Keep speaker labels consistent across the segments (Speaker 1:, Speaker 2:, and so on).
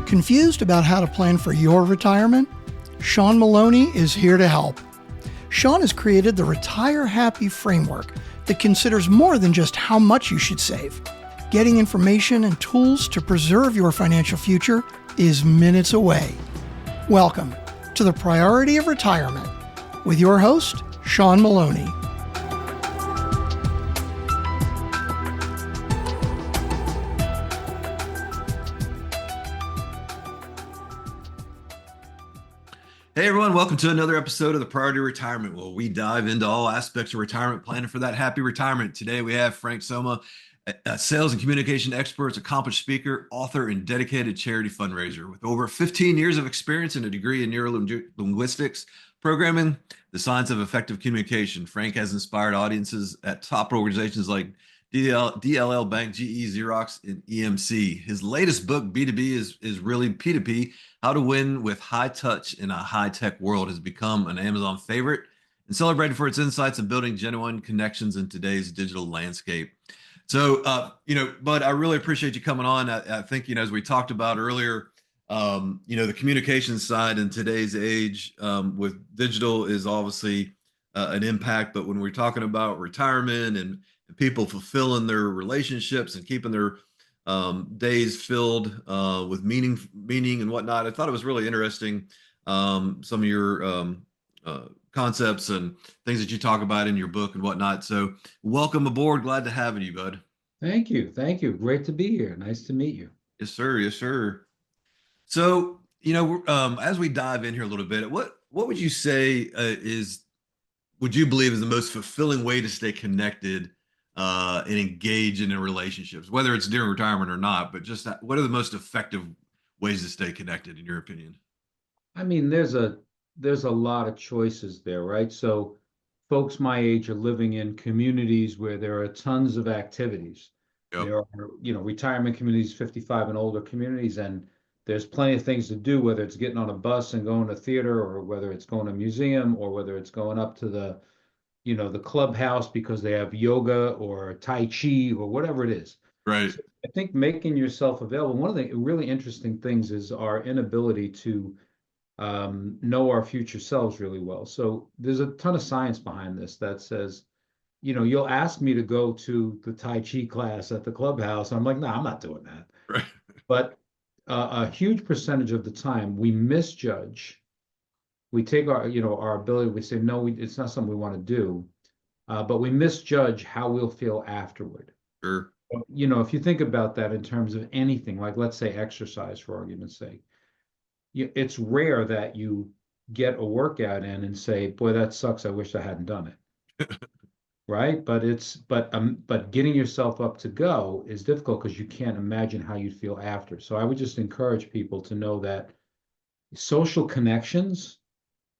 Speaker 1: Confused about how to plan for your retirement? Shawn Maloney is here to help. Shawn has created the Retire Happy framework that considers more than just how much you should save. Getting information and tools to preserve your financial future is minutes away. Welcome to the Priority of Retirement with your host, Shawn Maloney.
Speaker 2: Hey everyone, welcome to another episode of the Priority of Retirement, where we dive into all aspects of retirement planning for that happy retirement. Today we have Frank Somma, a sales and communication expert, accomplished speaker, author, and dedicated charity fundraiser. With over 15 years of experience and a degree in Neuro-Linguistics Programming, the science of effective communication, Frank has inspired audiences at top organizations like DLL Bank, GE, Xerox, and EMC. His latest book, B2B, is really P2P, How to Win with High Touch in a High-Tech World, has become an Amazon favorite and celebrated for its insights in building genuine connections in today's digital landscape. So, Bud, I really appreciate you coming on. I think, as we talked about earlier, the communication side in today's age with digital is obviously an impact. But when we're talking about retirement and people fulfilling their relationships and keeping their days filled with meaning and whatnot, I thought it was really interesting. Some of your concepts and things that you talk about in your book and whatnot. So welcome aboard. Glad to have you, bud.
Speaker 3: Thank you. Great to be here. Nice to meet you.
Speaker 2: Yes, sir. Yes, sir. So, as we dive in here a little bit, what would you say would you believe is the most fulfilling way to stay connected and engage in relationships, whether it's during retirement or not, but just what are the most effective ways to stay connected in your opinion?
Speaker 3: I mean, there's a lot of choices there, right? So folks my age are living in communities where there are tons of activities.
Speaker 2: Yep.
Speaker 3: There are, retirement communities, 55 and older communities, and there's plenty of things to do, whether it's getting on a bus and going to theater, or whether it's going to a museum, or whether it's going up to the clubhouse because they have yoga or Tai Chi or whatever it is.
Speaker 2: Right.
Speaker 3: So I think making yourself available, one of the really interesting things is our inability to know our future selves really well. So there's a ton of science behind this that says, you'll ask me to go to the Tai Chi class at the clubhouse. And I'm like, no, I'm not doing that.
Speaker 2: Right.
Speaker 3: But a huge percentage of the time we misjudge. We take our ability, we say, no, it's not something we want to do, but we misjudge how we'll feel afterward.
Speaker 2: Sure.
Speaker 3: If you think about that in terms of anything, like let's say exercise, for argument's sake, it's rare that you get a workout in and say, boy, that sucks. I wish I hadn't done it. Right? But getting yourself up to go is difficult because you can't imagine how you'd feel after. So I would just encourage people to know that social connections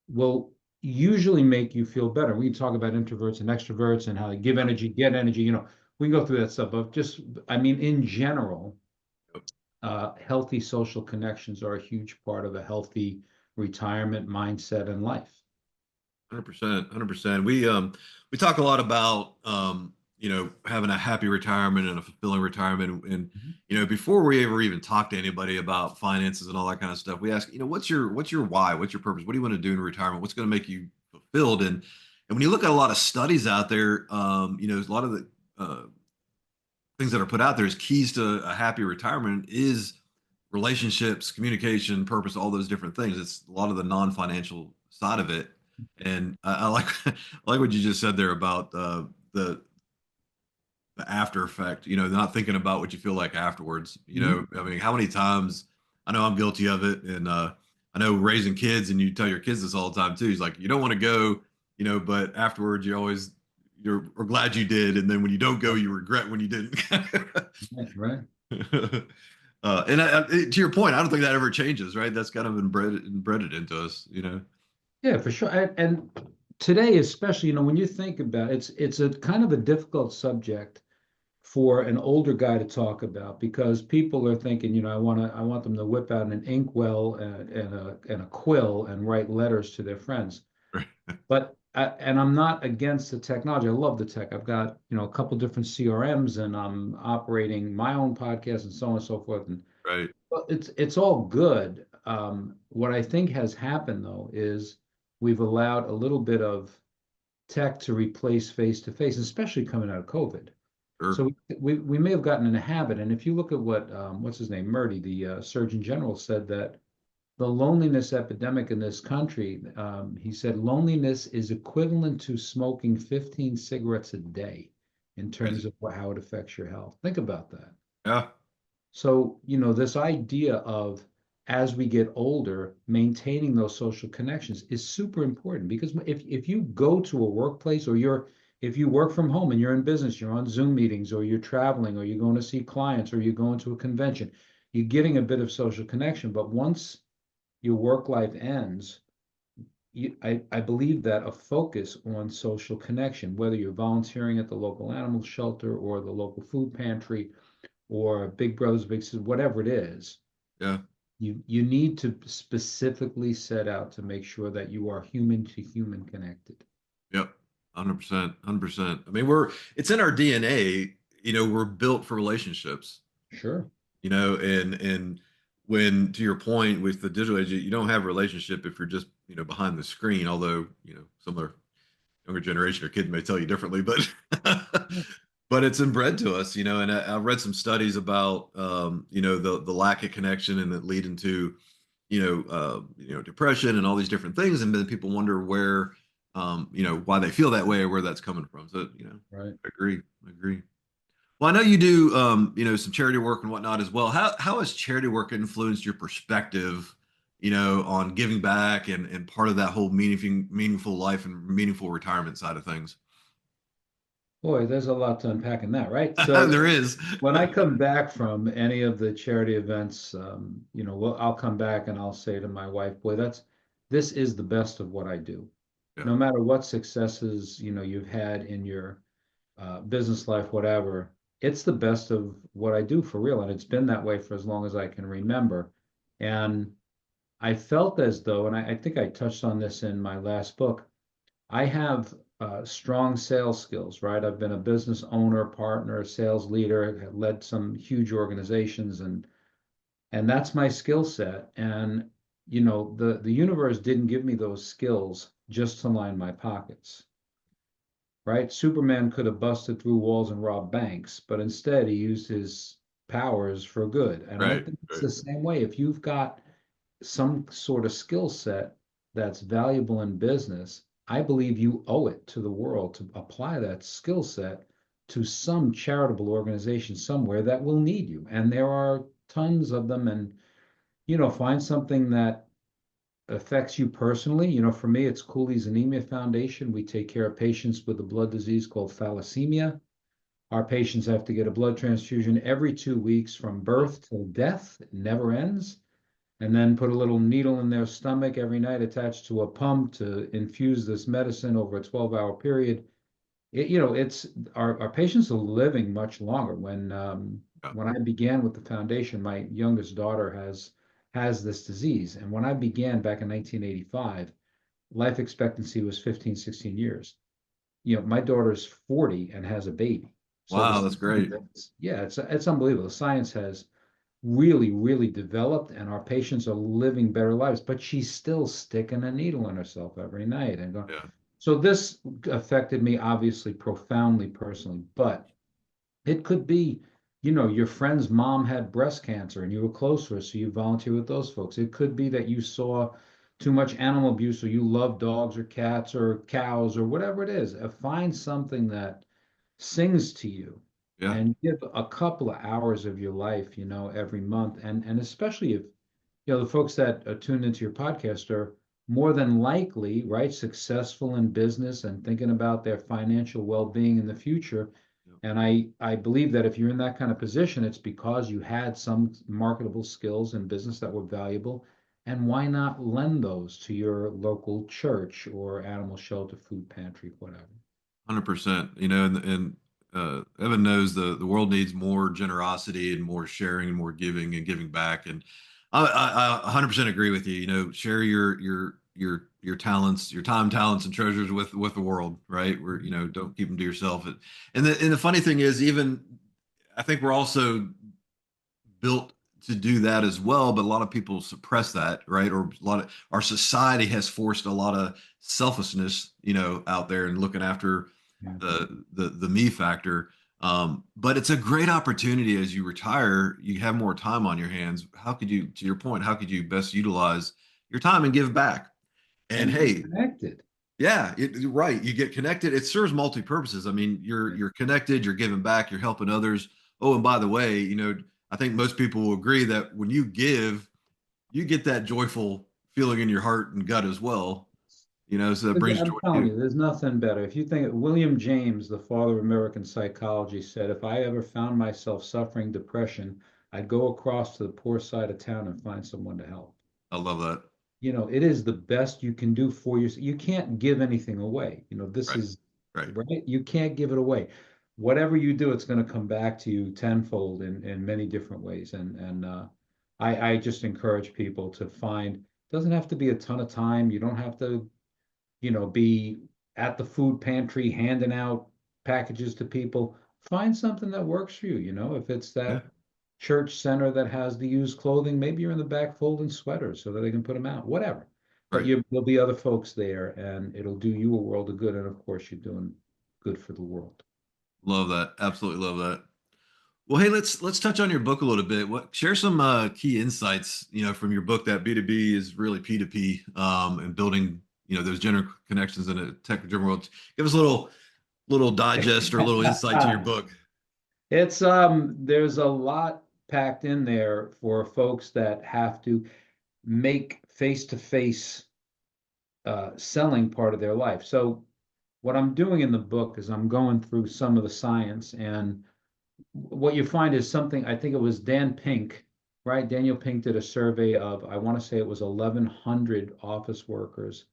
Speaker 3: will usually make you feel better. We can talk about introverts and extroverts and how they give energy, get energy. We can go through that stuff, but in general, healthy social connections are a huge part of a healthy retirement mindset and life.
Speaker 2: 100%, 100%. We talk a lot about having a happy retirement and a fulfilling retirement, and before we ever even talk to anybody about finances and all that kind of stuff, we ask, what's your why, what's your purpose, what do you want to do in retirement, what's going to make you fulfilled? And when you look at a lot of studies out there, a lot of the things that are put out there as keys to a happy retirement is relationships, communication, purpose, all those different things. It's a lot of the non-financial side of it. And I like what you just said there about the after effect, not thinking about what you feel like afterwards. I mean, how many times, I know I'm guilty of it. And I know raising kids, and you tell your kids this all the time too. He's like, you don't want to go, but afterwards you're glad you did. And then when you don't go, you regret when you didn't.
Speaker 3: Right.
Speaker 2: And to your point, I don't think that ever changes, right? That's kind of embedded into us,
Speaker 3: Yeah, for sure. And today, especially, when you think about it, it's a kind of a difficult subject for an older guy to talk about, because people are thinking, I want them to whip out an inkwell and a quill and write letters to their friends.
Speaker 2: Right.
Speaker 3: But and I'm not against the technology. I love the tech. I've got a couple different CRMs, and I'm operating my own podcast and so on and so forth. And
Speaker 2: Right.
Speaker 3: Well, it's all good. What I think has happened though is we've allowed a little bit of tech to replace face to face, especially coming out of COVID.
Speaker 2: Sure.
Speaker 3: So we may have gotten in a habit. And if you look at what what's his name, Murty, the Surgeon General, said that the loneliness epidemic in this country, he said loneliness is equivalent to smoking 15 cigarettes a day in terms
Speaker 2: Crazy.
Speaker 3: of how it affects your health. Think about that.
Speaker 2: Yeah.
Speaker 3: So, this idea of as we get older, maintaining those social connections is super important because if you go to a workplace or if you work from home and you're in business, you're on Zoom meetings or you're traveling or you're going to see clients or you're going to a convention, you're getting a bit of social connection. But once your work life ends, I believe that a focus on social connection, whether you're volunteering at the local animal shelter or the local food pantry or Big Brothers Big Sisters, whatever it is,
Speaker 2: Yeah.
Speaker 3: you need to specifically set out to make sure that you are human to human connected.
Speaker 2: Yep. 100%. 100%. I mean, it's in our DNA, we're built for relationships,
Speaker 3: Sure.
Speaker 2: and when, to your point with the digital age, you don't have a relationship if you're just, behind the screen, although, some of our younger generation or kids may tell you differently, but but it's inbred to us, and I read some studies about, the lack of connection and that leading to, depression and all these different things. And then people wonder where, why they feel that way or where that's coming from. So,
Speaker 3: Right.
Speaker 2: I agree. I agree. Well, I know you do, some charity work and whatnot as well. How has charity work influenced your perspective, on giving back and part of that whole meaningful life and meaningful retirement side of things?
Speaker 3: Boy, there's a lot to unpack in that, right? So
Speaker 2: There is.
Speaker 3: when I come back from any of the charity events, well, I'll come back and I'll say to my wife, boy, this is the best of what I do.
Speaker 2: Yeah.
Speaker 3: No matter what successes, you've had in your business life, whatever, it's the best of what I do for real. And it's been that way for as long as I can remember. And I felt as though, and I think I touched on this in my last book, I have strong sales skills, right? I've been a business owner, partner, sales leader, have led some huge organizations, and that's my skill set. And the universe didn't give me those skills just to line my pockets, right? Superman could have busted through walls and robbed banks, but instead he used his powers for good. And I
Speaker 2: Right.
Speaker 3: think it's
Speaker 2: Right.
Speaker 3: the same way. If you've got some sort of skill set that's valuable in business, I believe you owe it to the world to apply that skill set to some charitable organization somewhere that will need you. And there are tons of them. And, find something that affects you personally. For me, it's Cooley's Anemia Foundation. We take care of patients with a blood disease called thalassemia. Our patients have to get a blood transfusion every 2 weeks from birth till death. It never ends, and then put a little needle in their stomach every night attached to a pump to infuse this medicine over a 12-hour period. It's our patients are living much longer.
Speaker 2: Yeah.
Speaker 3: When I began with the foundation, my youngest daughter has this disease. And when I began back in 1985, life expectancy was 15, 16 years. My daughter's 40 and has a baby. So
Speaker 2: Wow, that's great.
Speaker 3: yeah, it's unbelievable. The science has really, really developed, and our patients are living better lives, but she's still sticking a needle in herself every night and going.
Speaker 2: Yeah.
Speaker 3: So this affected me obviously profoundly personally, but it could be, your friend's mom had breast cancer and you were close to her, so you volunteer with those folks. It could be that you saw too much animal abuse or you love dogs or cats or cows or whatever it is. Find something that sings to you
Speaker 2: Yeah.
Speaker 3: and give a couple of hours of your life, every month. And especially if, the folks that are tuned into your podcast are more than likely, right, successful in business and thinking about their financial well-being in the future.
Speaker 2: Yeah.
Speaker 3: And I believe that if you're in that kind of position, it's because you had some marketable skills in business that were valuable. And why not lend those to your local church or animal shelter, food pantry, whatever?
Speaker 2: 100%. And Evan knows the world needs more generosity and more sharing and more giving and giving back. And I 100% agree with you. Share your talents, your time, talents, and treasures with the world. Right? Where don't keep them to yourself. And the funny thing is, even I think we're also built to do that as well, but a lot of people suppress that, right? Or a lot of our society has forced a lot of selflessness, out there and looking after
Speaker 3: Yeah.
Speaker 2: the me factor. But it's a great opportunity as you retire. You have more time on your hands. How could you, to your point, how could you best utilize your time and give back? And
Speaker 3: And get
Speaker 2: hey,
Speaker 3: connected.
Speaker 2: yeah, right. You get connected. It serves multi purposes. I mean, you're connected. You're giving back. You're helping others. Oh, and by the way, I think most people will agree that when you give, you get that joyful feeling in your heart and gut as well. So that brings
Speaker 3: I'm
Speaker 2: joy to
Speaker 3: telling
Speaker 2: you.
Speaker 3: you, there's nothing better. If you think William James, the father of American psychology, said, if I ever found myself suffering depression, I'd go across to the poor side of town and find someone to help.
Speaker 2: I love that.
Speaker 3: It is the best you can do for you. You can't give anything away. This
Speaker 2: Right.
Speaker 3: is
Speaker 2: Right.
Speaker 3: right. You can't give it away. Whatever you do, it's going to come back to you tenfold in many different ways. And I just encourage people to find. Doesn't have to be a ton of time. You don't have to, be at the food pantry handing out packages to people. Find something that works for you. If it's
Speaker 2: Yeah.
Speaker 3: that church center that has the used clothing, maybe you're in the back folding sweaters so that they can put them out, whatever. But
Speaker 2: Right.
Speaker 3: there'll be other folks there and it'll do you a world of good. And of course, you're doing good for the world.
Speaker 2: Love that. Absolutely love that. Well, hey, let's touch on your book a little bit. What share some key insights, from your book that B2B is really P2P, and building, those general connections in a tech-driven world. Give us a little digest or a little insight to your book.
Speaker 3: There's a lot packed in there for folks that have to make face-to-face selling part of their life. So what I'm doing in the book is I'm going through some of the science, and what you find is something, I think it was Dan Pink, right? Daniel Pink did a survey of, I want to say it was 1,100 office workers,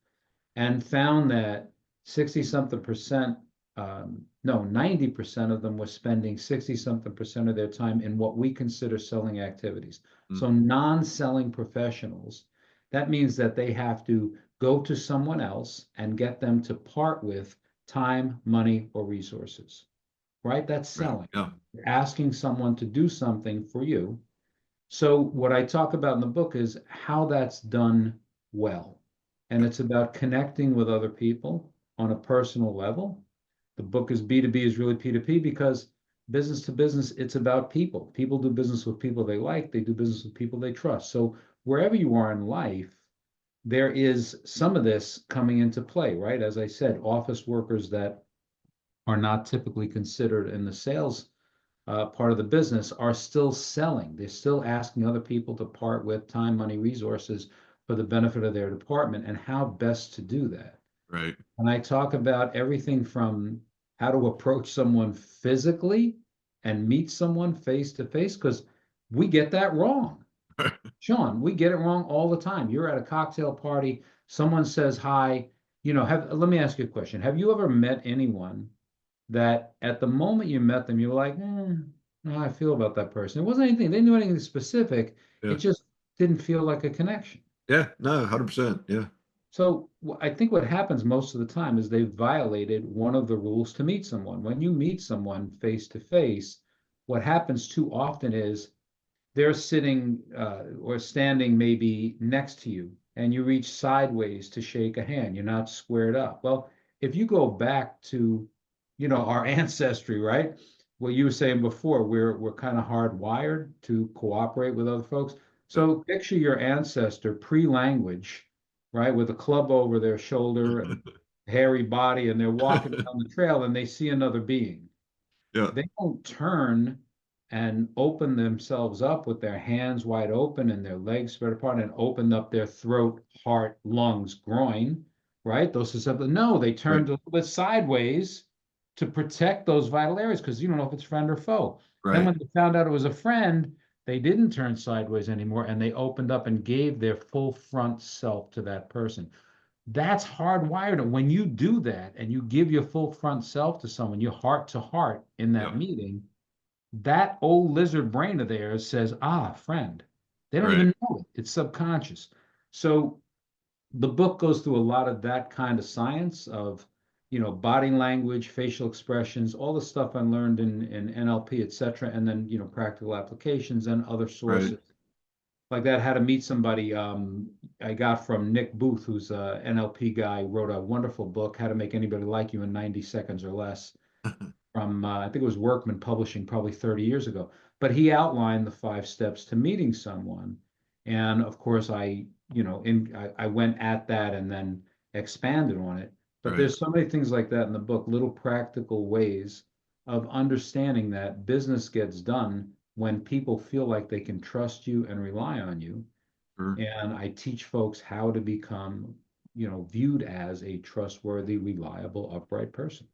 Speaker 3: and found that 60 something percent, no, 90% of them was spending 60 something percent of their time in what we consider selling activities.
Speaker 2: Mm,
Speaker 3: So non-selling professionals, that means that they have to go to someone else and get them to part with time, money, or resources, right? That's
Speaker 2: right.
Speaker 3: selling.
Speaker 2: Yeah.
Speaker 3: You're asking someone to do something for you. So what I talk about in the book is how that's done well. And
Speaker 2: Yeah.
Speaker 3: it's about connecting with other people on a personal level. The book is B2B is really P2P because business to business, it's about people. People do business with people they like, they do business with people they trust. So wherever you are in life, there is some of this coming into play, right? As I said, office workers that are not typically considered in the sales part of the business are still selling. They're still asking other people to part with time, money, resources for the benefit of their department and how best to do that.
Speaker 2: Right.
Speaker 3: And I talk about everything from how to approach someone physically and meet someone face to face, because we get that wrong. Shawn, we get it wrong all the time. You're at a cocktail party, someone says hi, let me ask you a question. Have you ever met anyone that at the moment you met them, you were like, how I feel about that person? It wasn't anything, they didn't do anything specific. It
Speaker 2: Yeah.
Speaker 3: just didn't feel like a connection.
Speaker 2: Yeah. No, 100%. Yeah.
Speaker 3: So I think what happens most of the time is they've violated one of the rules to meet someone. When you meet someone face to face, what happens too often is they're sitting or standing maybe next to you and you reach sideways to shake a hand. You're not squared up. Well, if you go back to, our ancestry, right? What you were saying before, we're kind of hardwired to cooperate with other folks.
Speaker 2: Yeah.
Speaker 3: So picture your ancestor pre-language, right, with a club over their shoulder and hairy body, and they're walking down the trail and they see another being.
Speaker 2: Yeah.
Speaker 3: They don't turn and open themselves up with their hands wide open and their legs spread apart and open up their throat, heart, lungs, groin, right? Those are something. No, they
Speaker 2: Right.
Speaker 3: turned a little bit sideways to protect those vital areas because you don't know if it's friend or foe. Then
Speaker 2: Right.
Speaker 3: when they found out it was a friend, they didn't turn sideways anymore and they opened up and gave their full front self to that person. That's hardwired. And when you do that and you give your full front self to someone, your heart to heart in that
Speaker 2: Yeah.
Speaker 3: meeting, that old lizard brain of theirs says, friend. They don't
Speaker 2: Right.
Speaker 3: even know it. It's subconscious. So the book goes through a lot of that kind of science of, body language, facial expressions, all the stuff I learned in NLP, et cetera, and then, practical applications and other
Speaker 2: Right.
Speaker 3: sources. like that, how to meet somebody. I got from Nick Booth, who's a NLP guy, wrote a wonderful book, How to Make Anybody Like You in 90 Seconds or Less, from I think it was Workman Publishing, probably 30 years ago. But he outlined the 5 steps to meeting someone, and of course, I went at that and then expanded on it. But
Speaker 2: Right.
Speaker 3: there's so many things like that in the book, little practical ways of understanding that business gets done when people feel like they can trust you and rely on you.
Speaker 2: Sure.
Speaker 3: And I teach folks how to become, viewed as a trustworthy, reliable, upright person.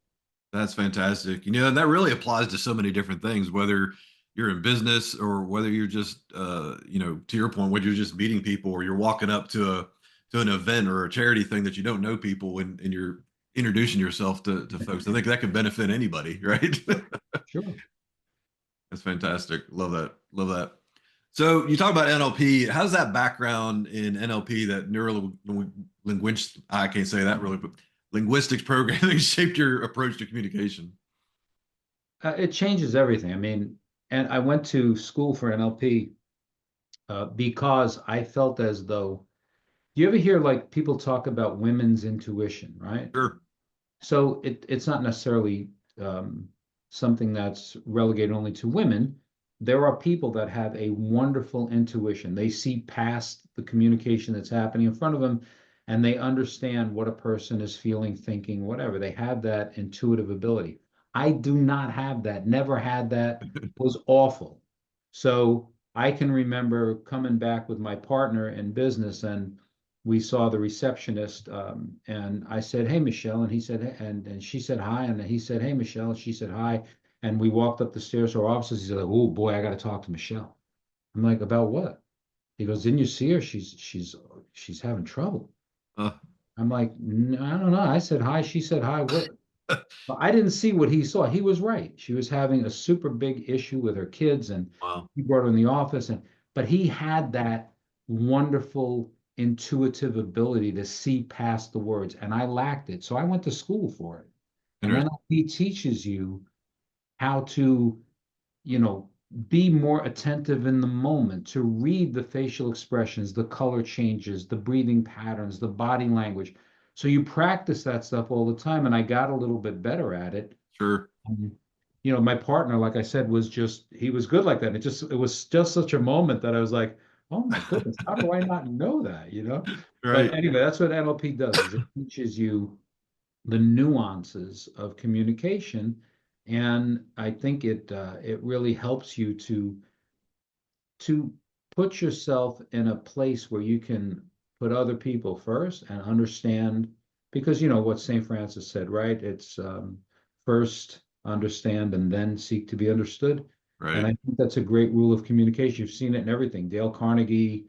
Speaker 2: That's fantastic. And that really applies to so many different things, whether you're in business or whether you're just, to your point, whether you're just meeting people or you're walking up to an event or a charity thing that you don't know people and you're introducing yourself to folks. I think that could benefit anybody, right?
Speaker 3: Sure.
Speaker 2: That's fantastic. Love that. Love that. So you talk about NLP. How's that background in NLP, that neuro linguistic, I can't say that really, but linguistics programming shaped your approach to communication?
Speaker 3: It changes everything. I mean, and I went to school for NLP because I felt as though, you ever hear like people talk about women's intuition, right?
Speaker 2: Sure.
Speaker 3: So it's not necessarily um, something that's relegated only to women. There are people that have a wonderful intuition. They see past the communication that's happening in front of them, and they understand what a person is feeling, thinking, whatever. They have that intuitive ability. I do not have that, never had that, was awful. So I can remember coming back with my partner in business, and we saw the receptionist, and I said, "Hey, Michelle," and he said, and she said hi, and he said, "Hey, Michelle," she said hi, and we walked up the stairs to our offices. He's like, "Oh boy, I got to talk to Michelle." I'm like, "About what?" He goes, "Didn't you see her? She's having trouble."
Speaker 2: Uh,
Speaker 3: I'm like, I don't know." I said hi. She said hi. What? But I didn't see what he saw. He was right. She was having a super big issue with her kids, and
Speaker 2: wow.
Speaker 3: he brought her in the office. And but he had that wonderful intuitive ability to see past the words, and I lacked it. So I went to school for it. And then
Speaker 2: Interesting.
Speaker 3: he teaches you how to, you know, be more attentive in the moment, to read the facial expressions, the color changes, the breathing patterns, the body language. So you practice that stuff all the time. And I got a little bit better at it.
Speaker 2: Sure.
Speaker 3: Um, my partner, like I said, he was good like that. It was just such a moment that I was like, oh my goodness, how do I not know that? But
Speaker 2: Right.
Speaker 3: anyway, that's what NLP does, is it teaches you the nuances of communication. And I think it really helps you to put yourself in a place where you can put other people first and understand, because you know what St. Francis said, right? It's first understand and then seek to be understood. And
Speaker 2: Right.
Speaker 3: I think that's a great rule of communication. You've seen it in everything. Dale Carnegie,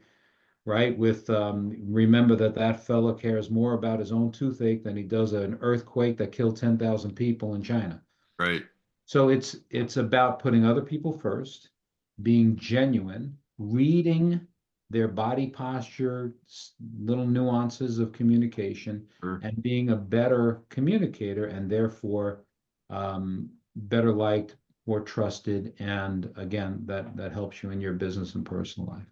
Speaker 3: right? With remember that fella cares more about his own toothache than he does an earthquake that killed 10,000 people in China.
Speaker 2: Right.
Speaker 3: So it's about putting other people first, being genuine, reading their body posture, little nuances of communication,
Speaker 2: Sure.
Speaker 3: and being a better communicator, and therefore better liked, more trusted, and again, that helps you in your business and personal life.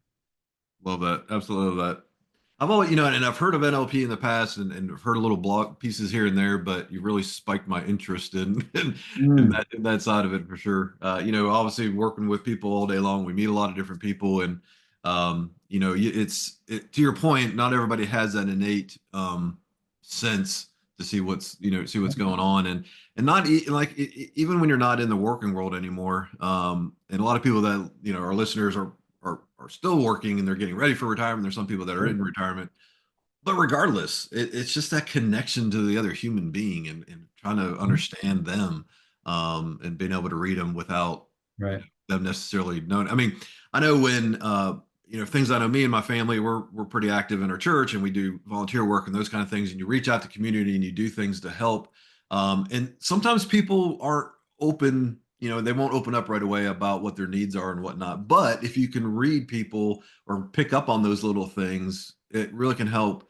Speaker 2: Love that. Absolutely love that. I've always, and I've heard of NLP in the past and I've heard a little blog pieces here and there, but you really spiked my interest
Speaker 3: Mm,
Speaker 2: in that side of it for sure. Obviously working with people all day long, we meet a lot of different people and, to your point, not everybody has that innate, sense to see what's going on and not even when you're not in the working world anymore. And a lot of people that, our listeners are still working and they're getting ready for retirement. There's some people that are
Speaker 3: sure.
Speaker 2: in retirement, but regardless, it's just that connection to the other human being and trying to
Speaker 3: Mhm.
Speaker 2: understand them, and being able to read them without,
Speaker 3: Right.
Speaker 2: them necessarily knowing. I mean, I know when, things I know me and my family, we're pretty active in our church and we do volunteer work and those kind of things. And you reach out to community and you do things to help. And sometimes people aren't open, they won't open up right away about what their needs are and whatnot. But if you can read people or pick up on those little things, it really can help,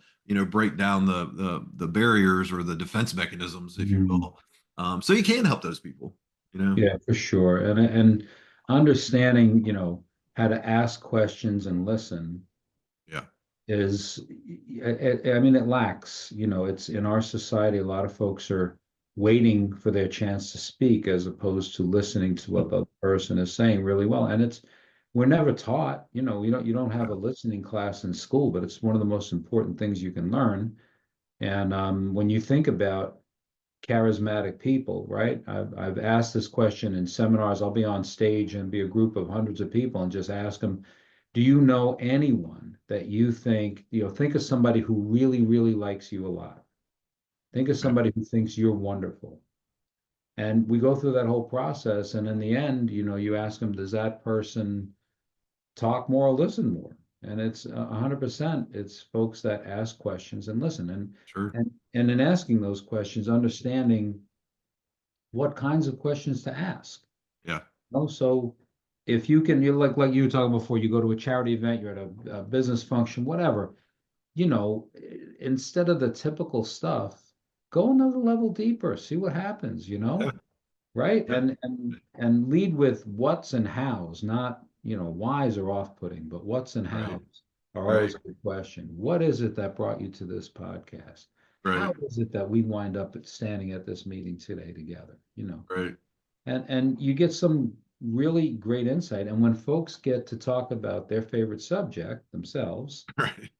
Speaker 2: break down the barriers or the defense mechanisms, if you
Speaker 3: Mhm.
Speaker 2: will. So you can help those people,
Speaker 3: Yeah, for sure. And understanding, how to ask questions and listen
Speaker 2: Yeah.
Speaker 3: is, I mean, it lacks, it's in our society, a lot of folks are waiting for their chance to speak as opposed to listening to what the other person is saying really well. And we're never taught, you don't have a listening class in school, but it's one of the most important things you can learn. And when you think about charismatic people, right? I've asked this question in seminars. I'll be on stage and be a group of hundreds of people and just ask them, do you know anyone that you think of somebody who really, really likes you a lot. Think of
Speaker 2: Right.
Speaker 3: somebody who thinks you're wonderful. And we go through that whole process. And in the end, you ask them, does that person talk more or listen more? And it's 100%. It's folks that ask questions and listen. And
Speaker 2: Sure.
Speaker 3: and and in asking those questions, understanding what kinds of questions to ask.
Speaker 2: Yeah.
Speaker 3: So if you can, you like you were talking before, you go to a charity event, you're at a business function, whatever, instead of the typical stuff, go another level deeper, see what happens,
Speaker 2: Yeah.
Speaker 3: right?
Speaker 2: Yeah.
Speaker 3: And lead with what's and how's, not, whys are off-putting, but what's and
Speaker 2: Right.
Speaker 3: how's are
Speaker 2: Right.
Speaker 3: always a good question. What is it that brought you to this podcast?
Speaker 2: Right.
Speaker 3: How is it that we wind up standing at this meeting today together?
Speaker 2: Right.
Speaker 3: And you get some really great insight. And when folks get to talk about their favorite subject themselves,
Speaker 2: Right.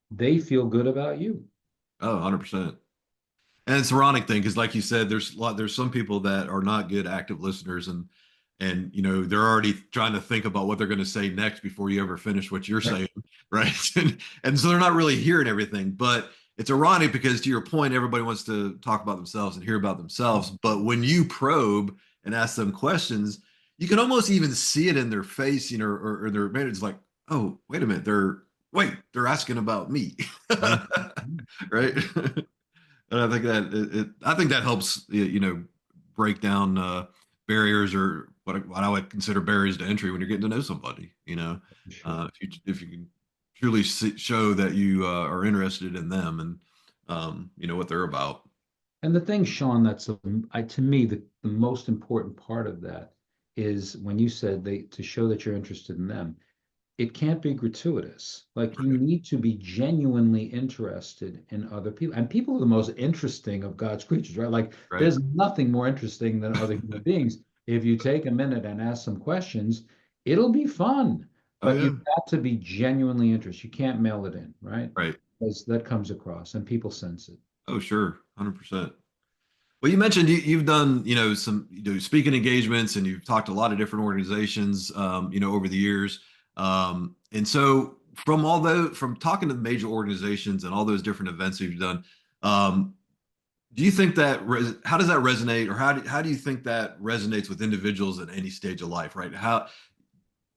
Speaker 3: they feel good about you.
Speaker 2: Oh, 100%. And it's an ironic thing because, like you said, there's some people that are not good active listeners, and they're already trying to think about what they're going to say next before you ever finish what you're
Speaker 3: Right.
Speaker 2: saying, right? And so they're not really hearing everything. But it's ironic because, to your point, everybody wants to talk about themselves and hear about themselves. But when you probe and ask them questions, you can almost even see it in their face, or their manner. It's like, oh, wait a minute, they're asking about me,
Speaker 3: Right.
Speaker 2: right? And I think that I think that helps, break down barriers, or what I would consider barriers to entry when you're getting to know somebody.
Speaker 3: Sure.
Speaker 2: If you can truly show that you are interested in them, and what they're about.
Speaker 3: And the thing, Shawn, to me, the most important part of that is when you said to show that you're interested in them, it can't be gratuitous. Like, you
Speaker 2: Right.
Speaker 3: need to be genuinely interested in other people. And people are the most interesting of God's creatures, right? Like,
Speaker 2: Right.
Speaker 3: there's nothing more interesting than other human beings. If you take a minute and ask some questions, it'll be fun.
Speaker 2: Oh
Speaker 3: But
Speaker 2: yeah.
Speaker 3: you've got to be genuinely interested. You can't mail it in, right?
Speaker 2: Right.
Speaker 3: Because that comes across and people sense it.
Speaker 2: Oh sure. 100%. Well, you mentioned you've done, some, speaking engagements, and you've talked to a lot of different organizations, over the years. And so from talking to major organizations and all those different events that you've done, um, do you think how does that resonate, or how do you think that resonates with individuals at any stage of life, right?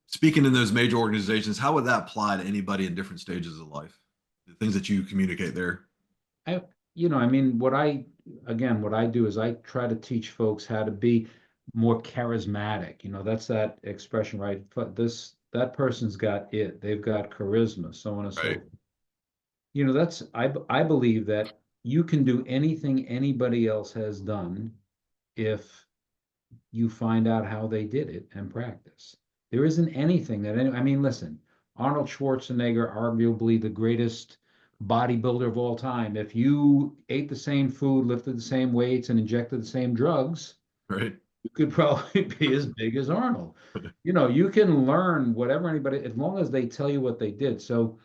Speaker 2: Speaking in those major organizations, how would that apply to anybody in different stages of life? The things that you communicate there.
Speaker 3: I, I mean, what I do is I try to teach folks how to be more charismatic. That's that expression, right? But that person's got it. They've got charisma, so on and so
Speaker 2: Right.
Speaker 3: forth. I believe that you can do anything anybody else has done if you find out how they did it and practice. There isn't anything I mean, listen, Arnold Schwarzenegger, arguably the greatest bodybuilder of all time. If you ate the same food, lifted the same weights, and injected the same drugs,
Speaker 2: Right.
Speaker 3: you could probably be as big as Arnold. You can learn whatever anybody, as long as they tell you what they did. So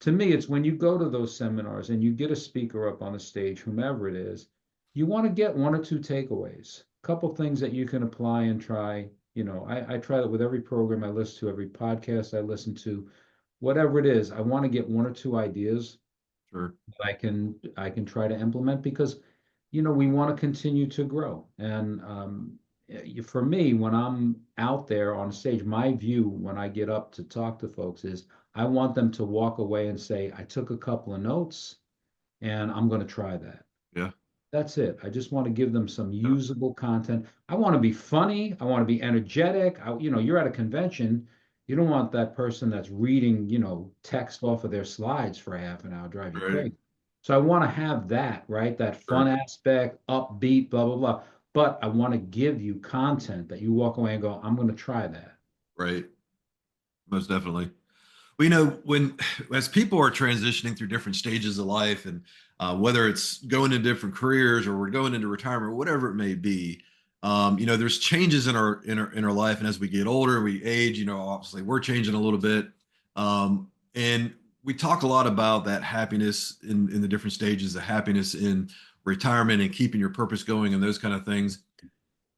Speaker 3: to me, it's when you go to those seminars and you get a speaker up on the stage, whomever it is, you want to get one or two takeaways, a couple things that you can apply and try. I try that with every program I listen to, every podcast I listen to, whatever it is. I want to get one or two ideas
Speaker 2: Sure.
Speaker 3: that I can try to implement because we want to continue to grow. And for me, when I'm out there on stage, my view when I get up to talk to folks is I want them to walk away and say, I took a couple of notes and I'm going to try that.
Speaker 2: Yeah.
Speaker 3: That's it. I just want to give them some usable content. I want to be funny. I want to be energetic. You're at a convention. You don't want that person that's reading, text off of their slides for a half an hour, drive you
Speaker 2: Right.
Speaker 3: crazy. So I want to have that, right? That
Speaker 2: Sure.
Speaker 3: fun aspect, upbeat, blah, blah, blah. But I want to give you content that you walk away and go, I'm going to try that.
Speaker 2: Right. Most definitely. Well, when as people are transitioning through different stages of life, and whether it's going into different careers or we're going into retirement, whatever it may be, there's changes in our life, and as we get older, we age. Obviously, we're changing a little bit, and we talk a lot about that happiness in the different stages, the happiness in retirement, and keeping your purpose going, and those kind of things.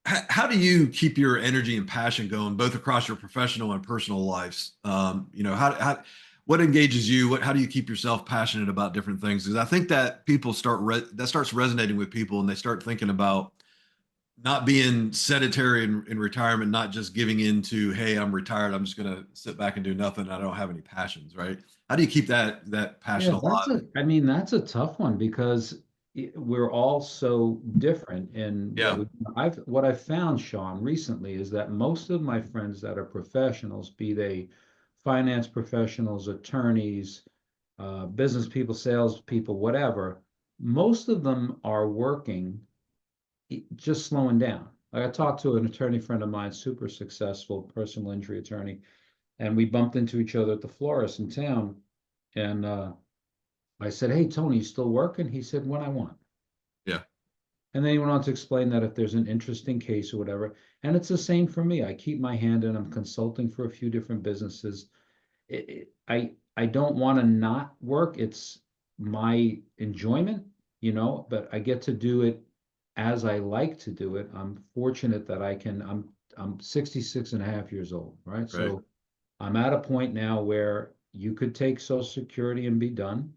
Speaker 2: How do you keep your energy and passion going both across your professional and personal lives? What engages you? How do you keep yourself passionate about different things? Because I think that that starts resonating with people, and they start thinking about not being sedentary in retirement, not just giving into, hey, I'm retired, I'm just going to sit back and do nothing, I don't have any passions, right? How do you keep that passion
Speaker 3: Yeah,
Speaker 2: alive?
Speaker 3: that's a tough one because we're all so different in
Speaker 2: Yeah.
Speaker 3: what I've found, Sean, recently is that most of my friends that are professionals, be they finance professionals, attorneys, business people, sales people, whatever, most of them are working, just slowing down. Like I talked to an attorney friend of mine, super successful personal injury attorney, and we bumped into each other at the florist in town. And I said, "Hey, Tony, you still working?" He said, "When I want."
Speaker 2: Yeah.
Speaker 3: And then he went on to explain that if there's an interesting case or whatever, and it's the same for me. I keep my hand in. I'm consulting for a few different businesses. I don't want to not work. It's my enjoyment, but I get to do it as I like to do it. I'm fortunate that I'm 66 and a half years old, right?
Speaker 2: Right.
Speaker 3: So I'm at a point now where you could take Social Security and be done.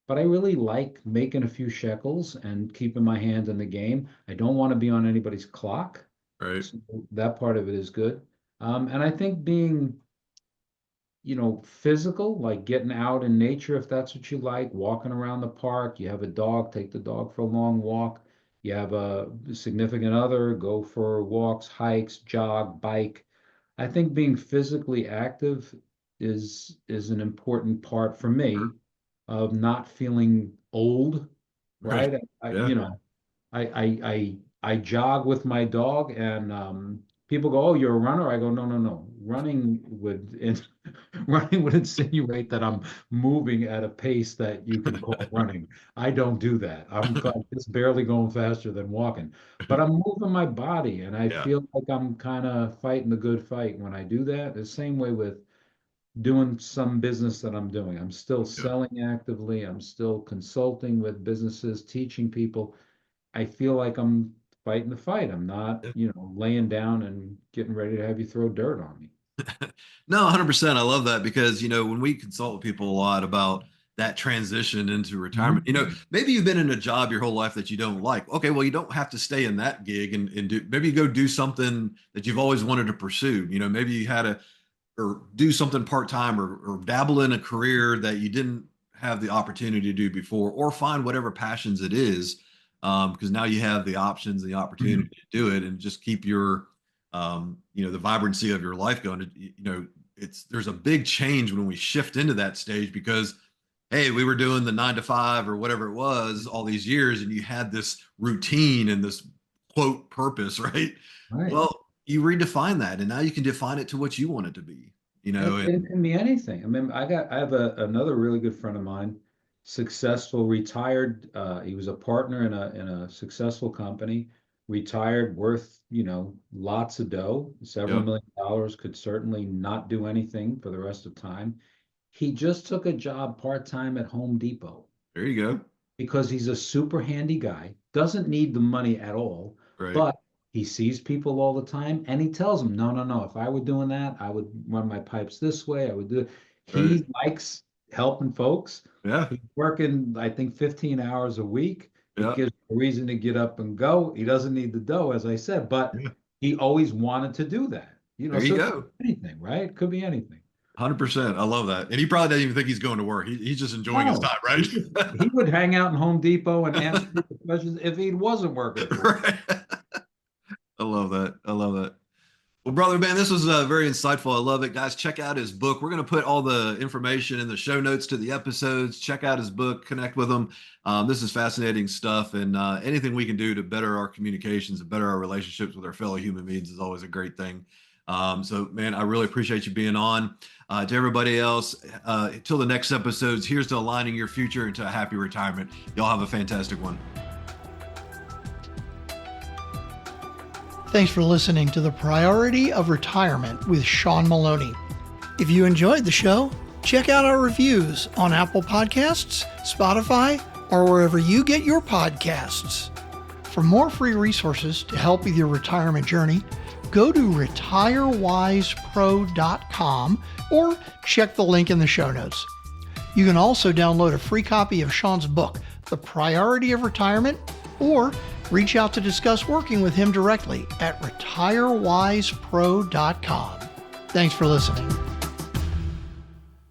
Speaker 3: But I really like making a few shekels and keeping my hand in the game. I don't want to be on anybody's clock.
Speaker 2: Right.
Speaker 3: So that part of it is good. And I think being, physical, like getting out in nature, if that's what you like, walking around the park, you have a dog, take the dog for a long walk. You have a significant other, go for walks, hikes, jog, bike. I think being physically active is an important part for me of not feeling old,
Speaker 2: Right.
Speaker 3: right? I,
Speaker 2: Yeah.
Speaker 3: you know, I jog with my dog, and people go, "Oh, you're a runner." I go, "No, no, no. Running would insinuate that I'm moving at a pace that you can call running. I don't do that. I'm just barely going faster than walking, but I'm moving my body, and I
Speaker 2: Yeah.
Speaker 3: feel like I'm kind of fighting the good fight when I do that. The same way with doing some business that I'm doing. I'm still
Speaker 2: Yeah.
Speaker 3: selling actively. I'm still consulting with businesses, teaching people. I feel like I'm fighting the fight. I'm not,
Speaker 2: Yeah.
Speaker 3: laying down and getting ready to have you throw dirt on me.
Speaker 2: No, 100%. I love that because, when we consult with people a lot about that transition into retirement,
Speaker 3: Mhm.
Speaker 2: maybe you've been in a job your whole life that you don't like. Okay, well, you don't have to stay in that gig and maybe you go do something that you've always wanted to pursue. Maybe you had or do something part-time or dabble in a career that you didn't have the opportunity to do before, or find whatever passions it is, because now you have the options and the opportunity
Speaker 3: Mhm.
Speaker 2: to do it and just keep the vibrancy of your life going. There's a big change when we shift into that stage because, hey, we were doing the 9 to 5 or whatever it was all these years, and you had this routine and this quote purpose, right?
Speaker 3: Right.
Speaker 2: Well, you redefine that, and now you can define it to what you want it to be.
Speaker 3: It can be anything. I mean, I have another really good friend of mine, successful, retired. He was a partner in a successful company, retired, worth, lots of dough, several
Speaker 2: Yep,
Speaker 3: $1 million, could certainly not do anything for the rest of time. He just took a job part-time at Home Depot
Speaker 2: there you go.
Speaker 3: because he's a super handy guy, doesn't need the money at all,
Speaker 2: Right,
Speaker 3: but he sees people all the time and he tells them, no, no, no, if I were doing that, I would run my pipes this way. I would do it.
Speaker 2: right.
Speaker 3: He likes helping folks.
Speaker 2: Yeah,
Speaker 3: He's working, I think, 15 hours a week. It
Speaker 2: yeah,
Speaker 3: gives him a reason to get up and go. He doesn't need the dough, as I said, but
Speaker 2: yeah.
Speaker 3: he always wanted to do that.
Speaker 2: There you
Speaker 3: So it could
Speaker 2: go.
Speaker 3: be anything, right? It could be anything.
Speaker 2: 100%. I love that. And he probably doesn't even think he's going to work. He's just enjoying his
Speaker 3: No,
Speaker 2: time, right?
Speaker 3: he would hang out in Home Depot and answer people questions if he wasn't working for
Speaker 2: Right. I love that. I love that. Well, brother, man, this was very insightful. I love it. Guys, check out his book. We're going to put all the information in the show notes to the episodes. Check out his book, connect with him. This is fascinating stuff. And anything we can do to better our communications and better our relationships with our fellow human beings is always a great thing. So, man, I really appreciate you being on. To everybody else, till the next episodes, here's to aligning your future into a happy retirement. Y'all have a fantastic one.
Speaker 1: Thanks for listening to The Priority of Retirement with Shawn Maloney. If you enjoyed the show, check out our reviews on Apple Podcasts, Spotify, or wherever you get your podcasts. For more free resources to help with your retirement journey, go to retirewisepro.com or check the link in the show notes. You can also download a free copy of Shawn's book, The Priority of Retirement, or reach out to discuss working with him directly at retirewisepro.com. Thanks for listening.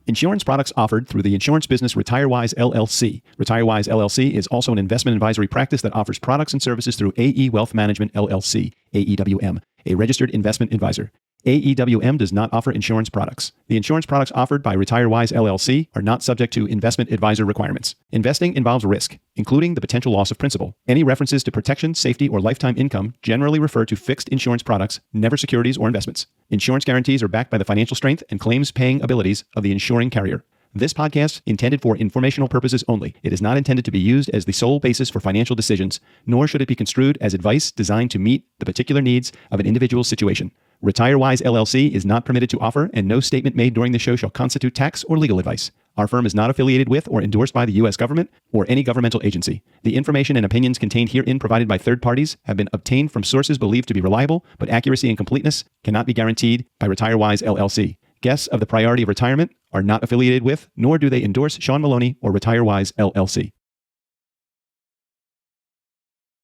Speaker 4: Insurance products offered through the insurance business RetireWise LLC. RetireWise LLC is also an investment advisory practice that offers products and services through AE Wealth Management LLC, AEWM, a registered investment advisor. AEWM does not offer insurance products. The insurance products offered by RetireWise LLC are not subject to investment advisor requirements. Investing involves risk, including the potential loss of principal. Any references to protection, safety, or lifetime income generally refer to fixed insurance products, never securities or investments. Insurance guarantees are backed by the financial strength and claims-paying abilities of the insuring carrier. This podcast intended for informational purposes only. It is not intended to be used as the sole basis for financial decisions, nor should it be construed as advice designed to meet the particular needs of an individual's situation. RetireWise LLC is not permitted to offer, and no statement made during the show shall constitute tax or legal advice. Our firm is not affiliated with or endorsed by the U.S. government or any governmental agency. The information and opinions contained herein provided by third parties have been obtained from sources believed to be reliable, but accuracy and completeness cannot be guaranteed by RetireWise LLC. Guests of the Priority of Retirement are not affiliated with, nor do they endorse Shawn Maloney or RetireWise LLC.